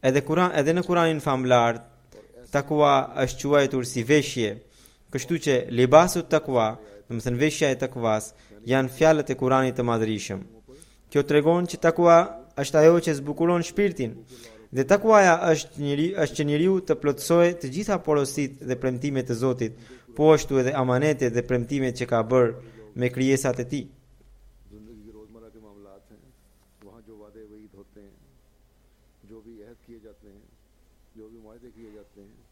Edhe në Kur'anin famlar, takua është quajtur si veshje. Kështu që libasut takua, domethënë veshja e takuas, janë fjalët e Kur'anit të Madhërisëm. Kjo tregon që takua është ajo që zbukuron shpirtin. Dhe takuaja është që njeriu të plotësojë të gjitha porositë dhe premtimet e Zotit, po ashtu edhe amanetet dhe premtimet që ka bërë me krijesat e Tij.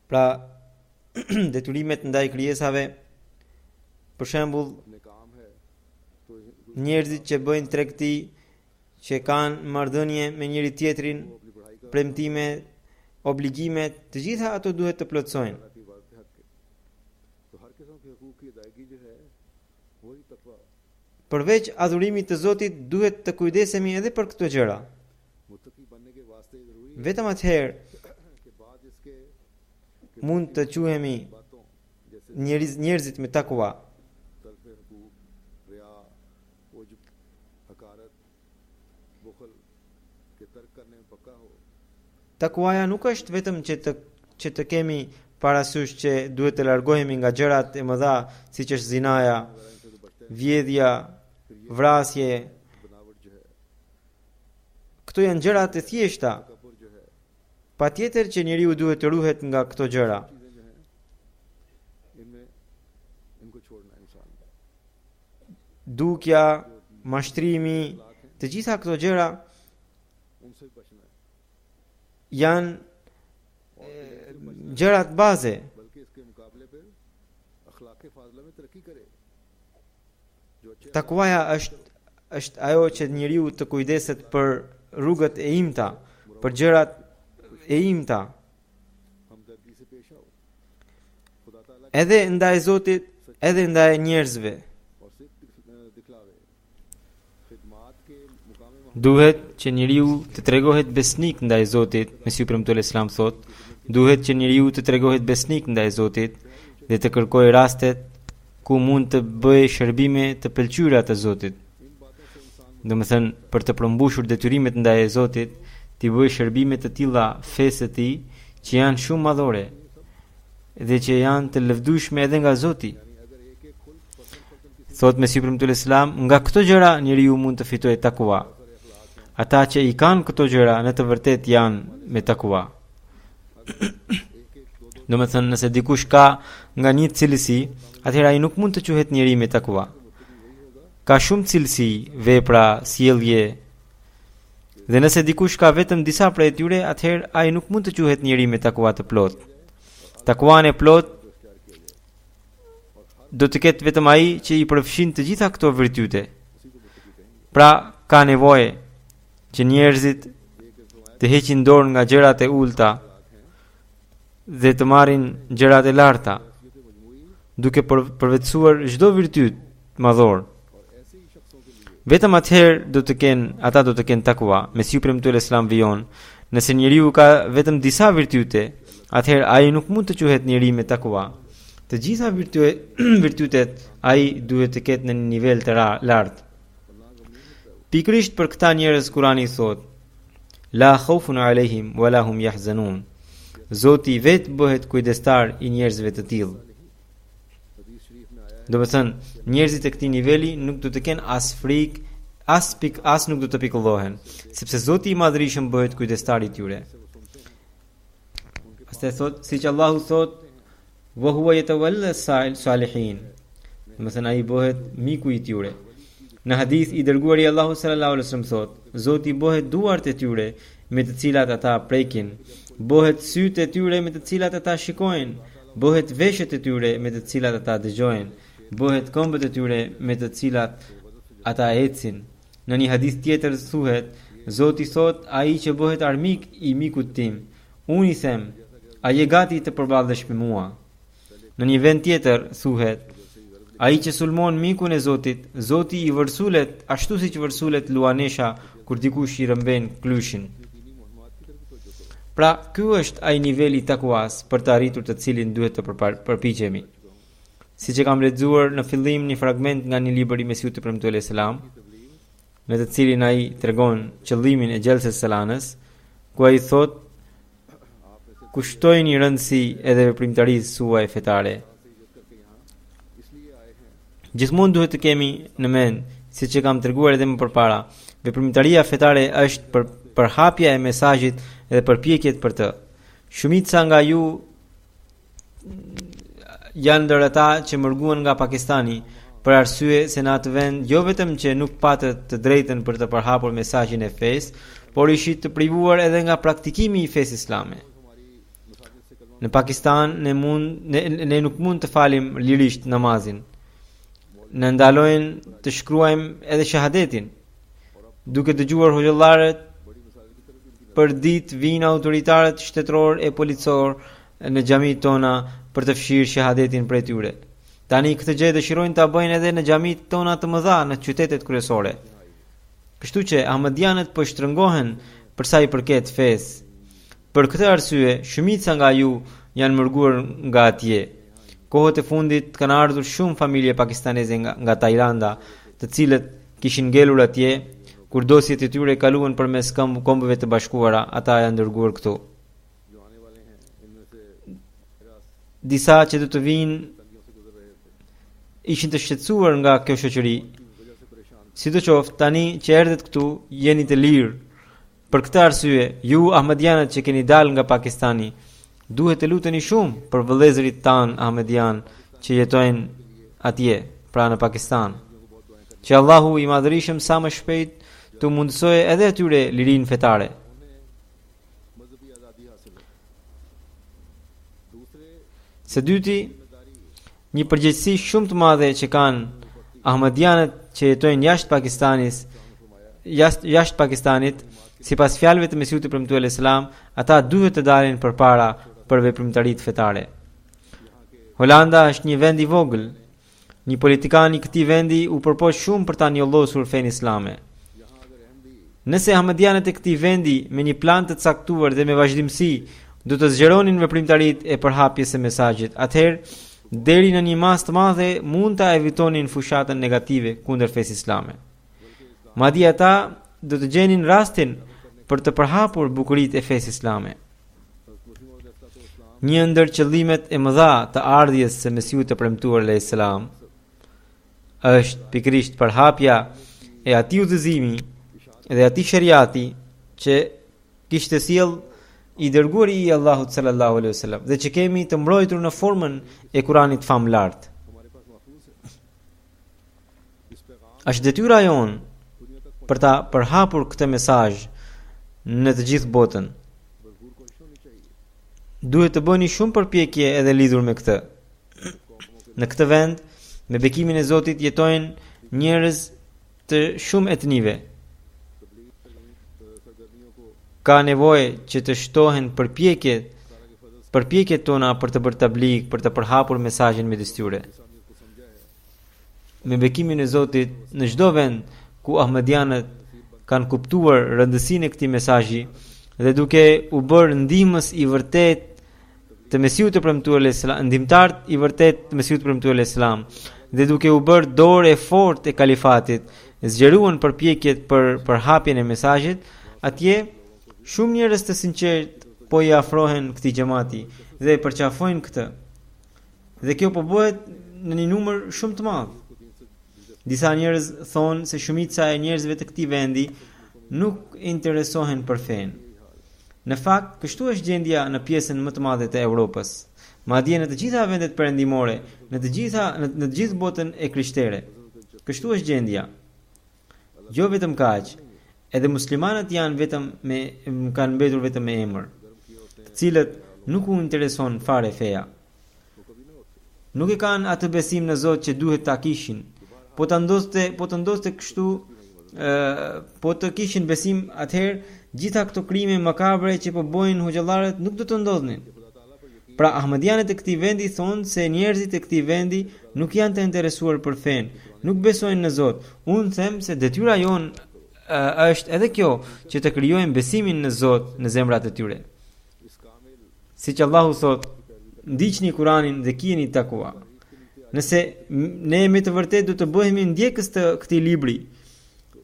Pra, detyrimet ndaj krijesave, për shembull, njerëzit që bëjnë tregti, që kanë marrëdhënie me njëri tjetrin, premtime, obligimet, të gjitha ato duhet të plotësojnë. Përveç adhurimit të Zotit, duhet të kujdesemi edhe për këto gjëra. Vetëm atëherë mund të quhemi njerëzit me takua. Takuaja nuk është vetëm që të kemi parasysh që duhet të largohemi nga gjërat e mëdha, siç është zinaja, vjedhja, vrasje. Këto janë gjëra të thjeshta. Patjetër që njeriu duhet të ruhet nga këto gjëra. Dukja, mashtrimi, të gjitha këto gjëra janë gjërat baze. Takuaja është ajo që njeriu të kujdeset për rrugët e imta, për gjërat e imta. Edhe ndaj Zotit, edhe ndaj njerëzve. Duhet që njeriu të tregohet besnik ndaj Zotit, Mesihu premtuar Islam thot, duhet që njeriu të tregohet besnik ndaj Zotit dhe të kërkojë rastet ku mund të bëjë shërbime të pëlqyera të Zotit. Domethënë, për të përmbushur detyrimet ndaj Zotit, ti bëj shërbime të tilla fesë të Tij që janë shumë madhore dhe që janë të lëvdueshme edhe nga Zoti. Thot Mesihu premtuar Islam, nga këto gjëra njeriu mund të fitojë takua. ata që i kanë këto gjëra në të vërtet janë me takua. Do me thënë, nëse dikush ka nga një cilësi, atëherë ai nuk mund të quhet njeri me takua. Ka shumë cilësi, vepra, sjellje. Dhe nëse dikush ka vetëm disa prej tyre, atëherë ai nuk mund të quhet njeri me takua të plot. Takuan e plot do të ketë vetëm ai që i përfshin të gjitha këto virtyte. Pra, ka nevojë që njerëzit të heqin dorë nga gjërat e ulta dhe të marrin gjërat e larta, duke përvetësuar çdo virtyt madhor. Vetëm atëherë ata do të kenë takua. Mesiu premtuar Islam vijon, nëse njeriu ka vetëm disa virtyte, atëherë ai nuk mund të quhet njeri me takua. Të gjitha virtytet ai duhet të ketë në një nivel të lartë. Pikërisht për këta njerëz Kurani thot: La khaufun alehim wala hum yahzanun. Zoti vetë bëhet kujdestar i njerëzve të tillë. Do të thënë, njerëzit e këtij niveli nuk do të kenë as frikë, as nuk do të pikollohen, sepse Zoti i Madhërisëm bëhet kujdestar i tyre. Pastaj thot, siç Allahu thot, wa huwa yatawalla salihin. Do të thënë, ai bëhet miku i tyre. Në hadith i dërguari Allahu sallallahu alaihi wasallam thot, Zoti bëhet duart e tyre me të cilat ata prekin, bëhet sytë e tyre me të cilat ata shikojnë, bëhet veshët e tyre me të cilat ata dëgjojnë, bëhet këmbët e tyre me të cilat ata ecin. Në një hadith tjetër thuhet, Zoti thot, ai që bëhet armik i mikut tim, unë i them, a je gati të përballësh me mua? Në një vend tjetër thuhet, ai që sulmon mikun e Zotit, Zoti i vërsulet ashtu siç vërsulet luanesha kur dikush i rëmben klyshin. Pra, ky është ai niveli i takuas për të arritur të cilin duhet të përpiqemi. Siç e kam lexuar në fillim një fragment nga një libër i Mesiut të premtuar selam, në të cilin ai tregon qëllimin e Gjelses Selanës, ku ai thot: Kushtojini rëndësi edhe veprimtarisë suaj fetare. Gjithmonë duhet të kemi në mend, siç e kam treguar edhe më përpara, veprimtaria fetare është përhapja e mesazhit dhe përpjekjet për të. Shumica nga ju janë ndër ata që mërguan nga Pakistani për arsye se në atë vend jo vetëm që nuk patët të drejtën për të përhapur mesazhin e fesë, por ishit të privuar edhe nga praktikimi i fesë islame. Në Pakistan ne nuk mund të falim lirisht namazin. Në ndalojnë të shkruajmë edhe shahadetin. Duke dëgjuar hoxhallarët, për ditë vinë autoritarët shtetëror e policor në xhamit tona për të fshirë shahadetin prej tyre. Tani këtë gjë dëshirojnë ta bëjnë edhe në xhamit tona të mëdha në qytetet kryesore. Kështu që ahmedianët po shtrëngohen për sa i përket fesë. Për këtë arsye, shumica nga ju janë mërguar nga atje. Kohët e fundit kanë ardhur shumë familje pakistaneze nga Tajlanda, të cilët kishin ngelur atje, kur dosjet e tyre kaluan përmes kombëve të bashkuara, ata janë dërguar këtu. Disa që do të vinë ishin të shqetësuar nga kjo shoqëri. Sidoqoftë, tani që erdhet këtu, jeni të lirë. Për këtë arsye, ju ahmedianët që keni dalë nga Pakistani, duhet të luteni shumë për vëllezërit tanë ahmedian që jetojnë atje, pra në Pakistan. Që Allahu i Madhërisëm sa më shpejt të mundësoj edhe atyre lirinë fetare. Së dyti, një përgjegjësi shumë të madhe që kanë ahmedianët që jetojnë jashtë Pakistanit, sipas fjalëve të Mesiut të premtuar Islam, ata duhet të dalin përpara për veprimtaritë fetare. Holanda është një vend i vogël. Një politikan i këtij vendi u përpoq shumë për ta njollosur fenë islame. Nëse ahmedianët e këtij vendi me një plan të caktuar dhe me vazhdimsi do të zgjeronin veprimtaritë e përhapjes së mesazhit, atëherë deri në një masë të madhe mund ta evitonin fushatën negative kundër fesë islame. Madje ata do të gjenin rastin për të përhapur bukuritë e fesë islame. Një ndër qëllimet e mëdha të ardhjes së Mesiut të premtuar alayhis salam është pikërisht përhapja e atij udhëzimi dhe atij shariati që kishte sjell i dërguari i Allahut sallallahu alaihi wasallam dhe që kemi të mbrojtur në formën e Kuranit famlart. Është detyra jonë për ta përhapur këtë mesazh në të gjithë botën. Duhet të bëni shumë përpjekje edhe lidhur me këtë. Në këtë vend, me bekimin e Zotit jetojnë njerëz të shumë etnive. Ka nevojë që të shtohen përpjekjet tona për të bërë tabligh, për të përhapur mesazhin midis tyre. Me bekimin e Zotit, në çdo vend ku ahmedianët kanë kuptuar rëndësinë e këtij mesazhi dhe duke u bërë ndihmës i vërtet të Mesiut të premtuar alayhis salam, ndihmtar i vërtet të Mesiut të premtuar alayhis salam, dhe duke u bërë dorë e fortë e kalifatit, zgjeruan përpjekjet për përhapjen e mesazhit, atje shumë njerëz të sinqert po i afrohen këtij xhamati dhe e përqafojnë këtë. Dhe kjo po bëhet në një numër shumë të madh. Disa njerëz thonë se shumica e njerëzve të këtij vendi nuk interesohen për fen. Në fakt, kështu është gjendja në pjesën më të madhe të Evropës, madje në të gjitha vendet perëndimore, në të gjithë botën e krishtere. Kështu është gjendja. Jo vetëm kaq, edhe muslimanët kanë mbetur vetëm me emër, të cilët nuk u intereson fare feja. Nuk e kanë atë besim në Zot që duhet ta kishin. Po të ndoste kështu, po të kishin besim, atëherë gjitha këto krime makabre që po bojnë hoxhallarët nuk do të ndodhnin. Pra ahmedianët e këtij vendi thonë se njerëzit e këtij vendi nuk janë të interesuar për fen, nuk besojnë në Zot. Unë them se detyra jonë është edhe kjo, që të krijojmë besimin në Zot në zemrat e tyre. Siç Allahu thotë, ndiqni Kuranin dhe keni takua. Nëse ne me të vërtet do të bëhemi ndjekës të këtij libri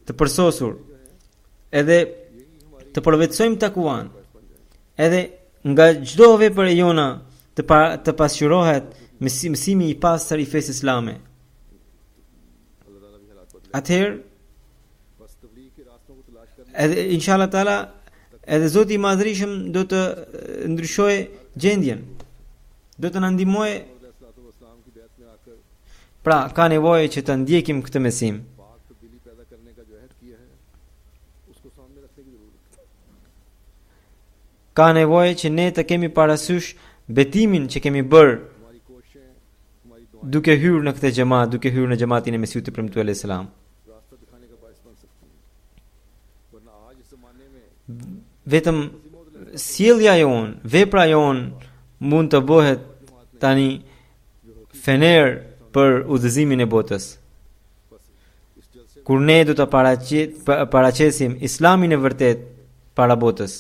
të përsosur, edhe të përvetsojmë takuan, edhe nga çdo vepër e jona të pasqyrohet mësimi i pastër i fesë islame. Atëherë, edhe inshallah taala, edhe Zoti i Madhërisëm do të ndryshojë gjendjen, do të na ndihmojë. Pra, ka nevojë që të ndjekim këtë mesim. Ka nevojë që ne të kemi parasysh betimin që kemi bërë duke hyrë në këtë xhamat, duke hyrë në xhamatin e Mesiut të premtuar alayhis salam. Vetëm sjellja jon, vepra jon mund të bëhet tani fener për udhëzimin e botës. Kur ne do të paraqesim islamin e vërtet para botës.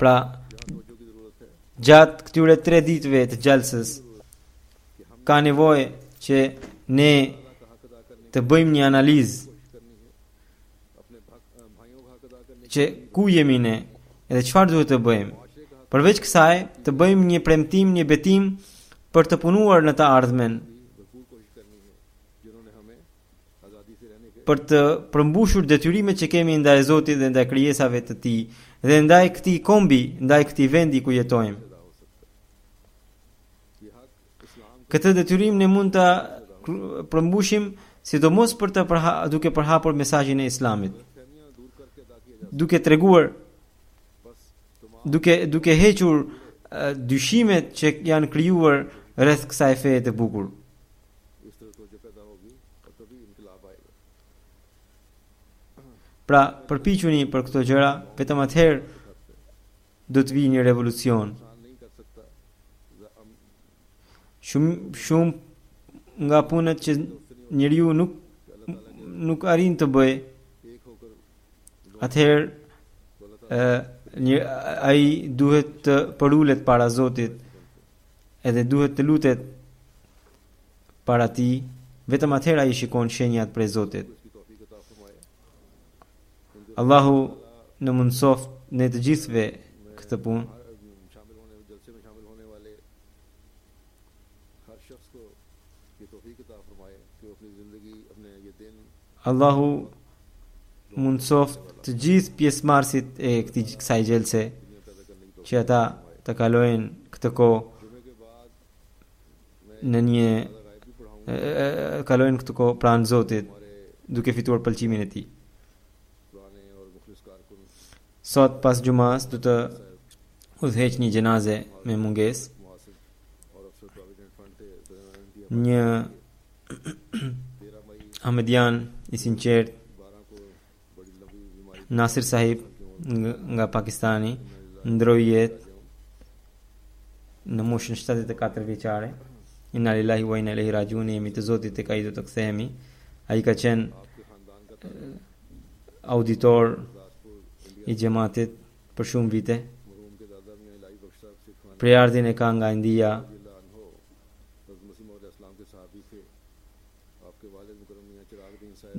Pra, gjatë këtyre 3 ditëve të xhalsës, ka nevojë që ne të bëjmë një analizë që ku jemi ne edhe çfarë duhet të bëjmë. Përveç kësaj, të bëjmë një premtim, një betim për të punuar në të ardhmen, për të përmbushur detyrimet që kemi ndaj Zotit dhe ndaj krijesave të Tij dhe ndaj këtij kombi, ndaj këtij vendi ku jetojmë. Këtë detyrim ne mund ta përmbushim sidomos për të duke përhapur mesazhin e Islamit, duke treguar, duke hequr dyshimet që janë krijuar rreth kësaj feje të bukur. Pra, përpiquni për këto gjëra, vetëm atëherë do të vijë një revolucion. Shumë nga punët që njeriu nuk arrin të bëjë, atëherë ai duhet të përulet para Zotit, edhe duhet të lutet para Tij, vetëm atëherë ai shikon shenjat prej Zotit. Allahu në mundsoft ne të gjithëve këtë punë. Allahu mundsoft të gjithë pjesëmarrësit e kësaj gjelse që ata të kalojnë këtë kohë në një kalojnë këtë kohë pranë Zotit duke fituar pëlqimin e tij. Sot pas xumas do të udhëheq një gjenaze me mungesë. Një Ahmedian i sinqert Nasir Sahib nga Pakistani ndroi jetë në moshën 74 vjeçare. Inna lillahi wa inna ilaihi rajiun, jemi të Zotit tek ai do të kthehemi. Ai ka qenë auditor i xhamatit për shumë vite. Prejardhin e ka nga India.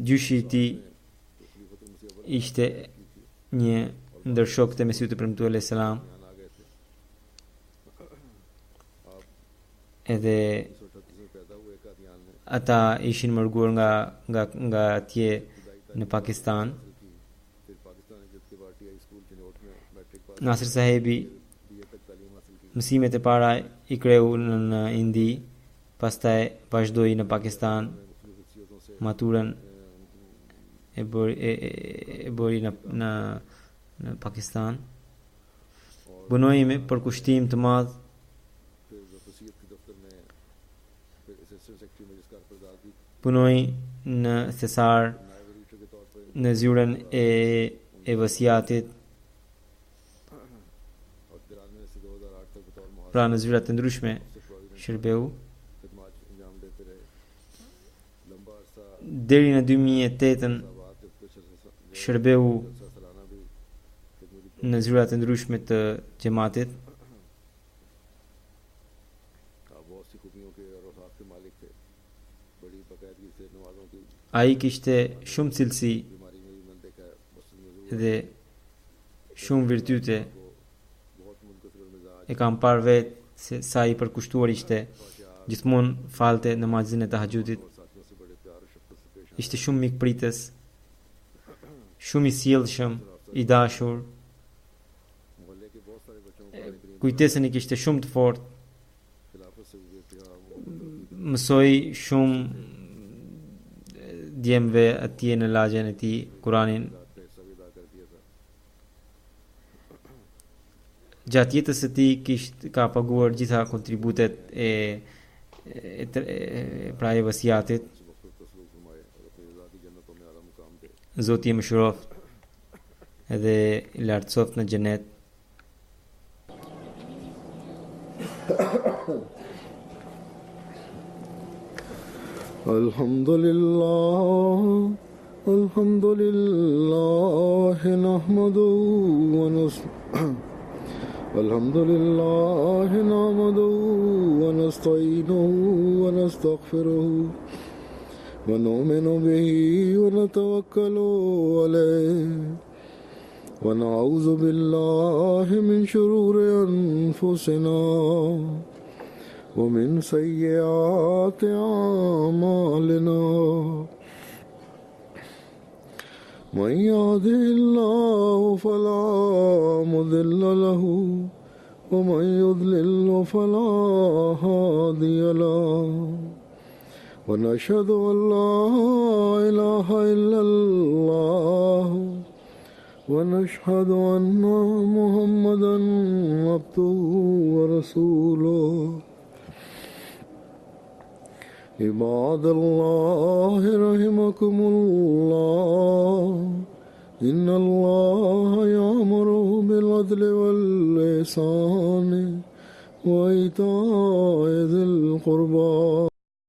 Gjyshi i tij ishte një ndër shokët e Mesihut të premtuar alayhis salam. Edhe ata ishin mërguar nga atje në Pakistan. Nasir Sahibi mësimet e para i kreu në Indi, pastaj vazhdoi në Pakistan, maturën e bëri në Pakistan. Punoi me përkushtim të madh punoi në thesar në zyrën e vasiatit, pra në zyrat të ndryshme shërbeu deri në 2008 shërbeu në zyrat të ndryshme të xhamatit. Ai kishte shumë cilësi dhe shumë virtyte. E kam parë vetë se sa i përkushtuar ishte, gjithmonë falte namazin e tahajjudit. Ishte shumë mikpritës, shumë i sjellshëm, i dashur. Kujtesën i kishte shumë të fortë. Mësoi shumë djemve atje në lagjen e tij Kur'anin. Gjatë jetës së tij ka paguar gjitha kontributet pra e vasiatit. Zoti e mëshiroft edhe i lartësoft në xhenet. Alhamdulillah nahmaduhu wa Alhamdulillah nahmaduhu wa nasta'inuhu wa nastaghfiruhu wa nu'minu bihi wa natawakkalu alayhi wa na'udhu billahi min shururi anfusina wa min sayyiati a'malina. من يهده الله فلا مضل له ومن يضلل فلا هادي له ونشهد أن لا إله إلا الله ونشهد أن محمدا عبده ورسوله. عباد الله رحمكم الله إن الله يأمر بالعدل والإحسان وإيتاء ذي القربى